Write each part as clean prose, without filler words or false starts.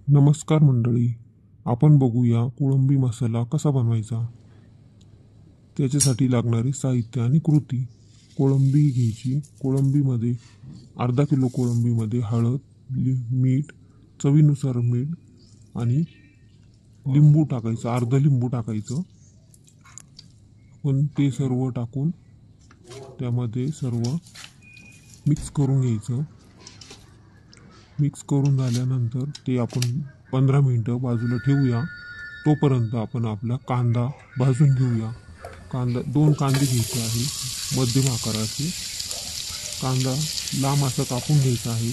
नमस्कार मंडळी, आपण बघूया कोळंबी मसाला कसा बनवायचा. त्याच्यासाठी लागणारे साहित्य आणि कृती. कोळंबी घ्यायची. कोळंबीमध्ये अर्धा किलो कोळंबीमध्ये हळद, मीठ, चवीनुसार मीठ आणि लिंबू टाकायचं, अर्ध लिंबू टाकायचं. पण ते सर्व टाकून त्यामध्ये सर्व मिक्स करून घ्यायचं. मिक्स करून झाल्यानंतर ते आपण 15 मिनिटं बाजूला ठेवूया. तोपर्यंत आपण आपला कांदा भाजून घेऊया. दोन कांदे घ्यायचे आहे, मध्यम आकाराचे. कांदा लांब असा कापून घ्यायचा आहे.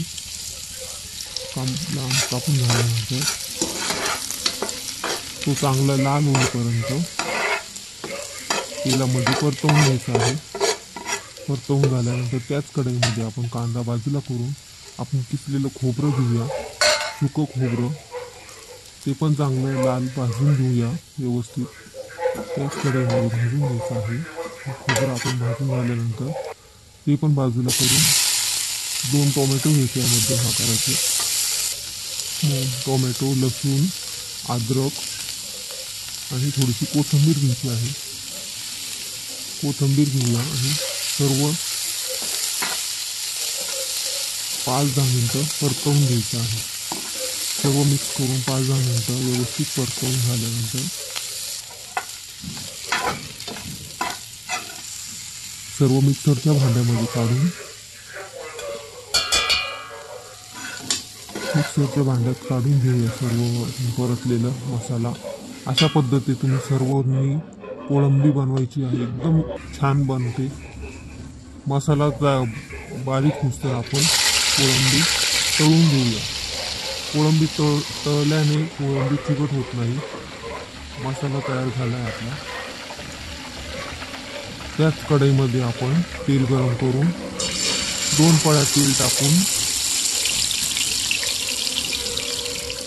लांब कापून झाल्यानंतर तो चांगला लाल होईपर्यंत तेलामध्ये परतवून घ्यायचा आहे. परतवून झाल्यानंतर त्याच कढईमध्ये आपण कांदा बाजूला करून आपण किसलेलं खोबरं घेऊया, सुकं खोबरं. ते पण चांगलं लाल भाजून घेऊया व्यवस्थित. त्याच कढईमध्ये भाजून घ्यायचं आहे. खोबरं आपण भाजून झाल्यानंतर ते पण बाजूला करून 2 टोमॅटो घ्यायचे मध्यम आकाराचे. टोमॅटो, लसूण, अद्रक आणि थोडीशी कोथिंबीर घ्यायची आहे. कोथिंबीर घेऊया आणि सर्व 5-10 मिनिटं परतवून घ्यायचं आहे. सर्व मिक्स करून 5-10 मिनिटं व्यवस्थित परतवून झाल्यानंतर सर्व मिक्सरच्या भांड्यामध्ये काढून घेऊया सर्व परतलेला मसाला. अशा पद्धतीने सर्वांनी कोळंबी बनवायची आहे. एकदम छान बनते. मसाला बारीक होईस्तोवर आपण कोळंबी तळून घेऊया. कोळंबी तळल्याने कोळंबी चिकट होत नाही. मसाला तयार झाला आहे आपला. त्याच कढईमध्ये आपण तेल गरम करून 2 पळ्या तेल टाकून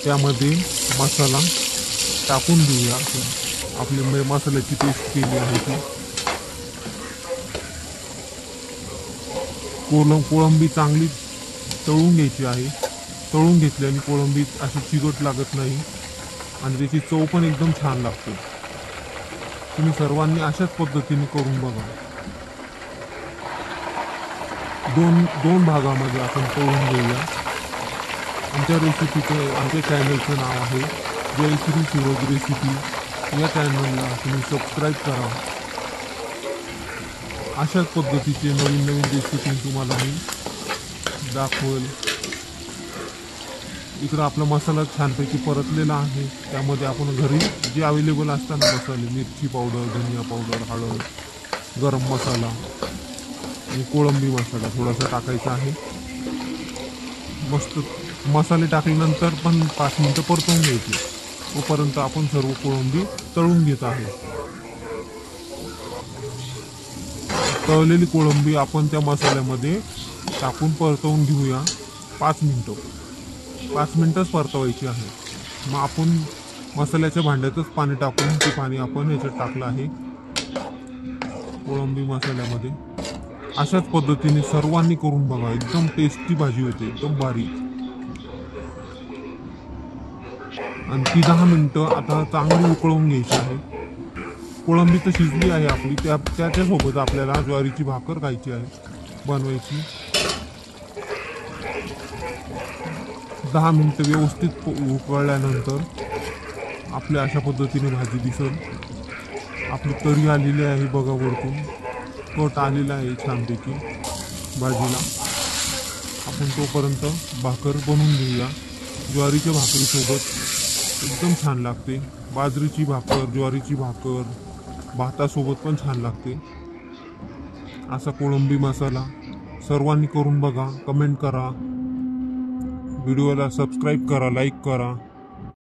त्यामध्ये मसाला टाकून घेऊया. आपली मसाल्याची पेस्ट केली आहे ती. कोळंबी चांगली तळून घ्यायची आहे. तळून घेतल्याने कोळंबी अशी चिकट लागत नाही आणि त्याची चव पण एकदम छान लागते. तुम्ही सर्वांनी अशाच पद्धतीने करून बघा. दोन भागामध्ये आपण तळून घेऊया. आमच्या चॅनलचं नाव आहे जयश्री सूरज रेसिपी. या चॅनलला तुम्ही सबस्क्राईब करा. अशाच पद्धतीचे नवीन रेसिपी तुम्हाला मी दाखवेल. इकडं आपला मसाला छानपैकी परतलेला आहे. त्यामध्ये आपण घरी जे अवेलेबल असतात मसाले, मिरची पावडर, धनिया पावडर, हळद, गरम मसाला आणि कोळंबी मसाला थोडासा टाकायचा आहे. मस्त मसाले टाकल्यानंतर पण 5 मिनिटं परतवून घ्यायची. तोपर्यंत आपण सर्व कोळंबी तळून घेत आहे. तळलेली कोळंबी आपण त्या मसाल्यामध्ये टाकून परतवून घेऊया. 5 मिनिटच परतवायची आहे. मग आपण मसाल्याच्या भांड्यातच पाणी टाकून ते पाणी आपण ह्याच्यात टाकलं आहे कोळंबी मसाल्यामध्ये. अशाच पद्धतीने सर्वांनी करून बघा. एकदम टेस्टी भाजी होते, एकदम बारीक. आणि ती 10 मिनिटं आता चांगली उकळवून घ्यायची आहे. कोळंबी तर शिजली आहे आपली. त्याच्यासोबत आपल्याला ज्वारीची भाकर खायची आहे बनवायची. 10 मिनिटं व्यवस्थित उकळल्यानंतर आपल्या अशा पद्धतीने भाजी दिसेल. आपली तरी आलेली आहे बघा, वरतून कट आलेला आहे छानपैकी भाजीला. आपण तोपर्यंत भाकर बनवून घेऊया. ज्वारीच्या भाकरीसोबत एकदम छान लागते. बाजरीची भाकर, ज्वारीची भाकर, भातासोबत पण छान लागते. असा कोळंबी मसाला सर्वांनी करून बघा. कमेंट करा, व्हिडिओला सबस्क्राईब करा, लाईक करा.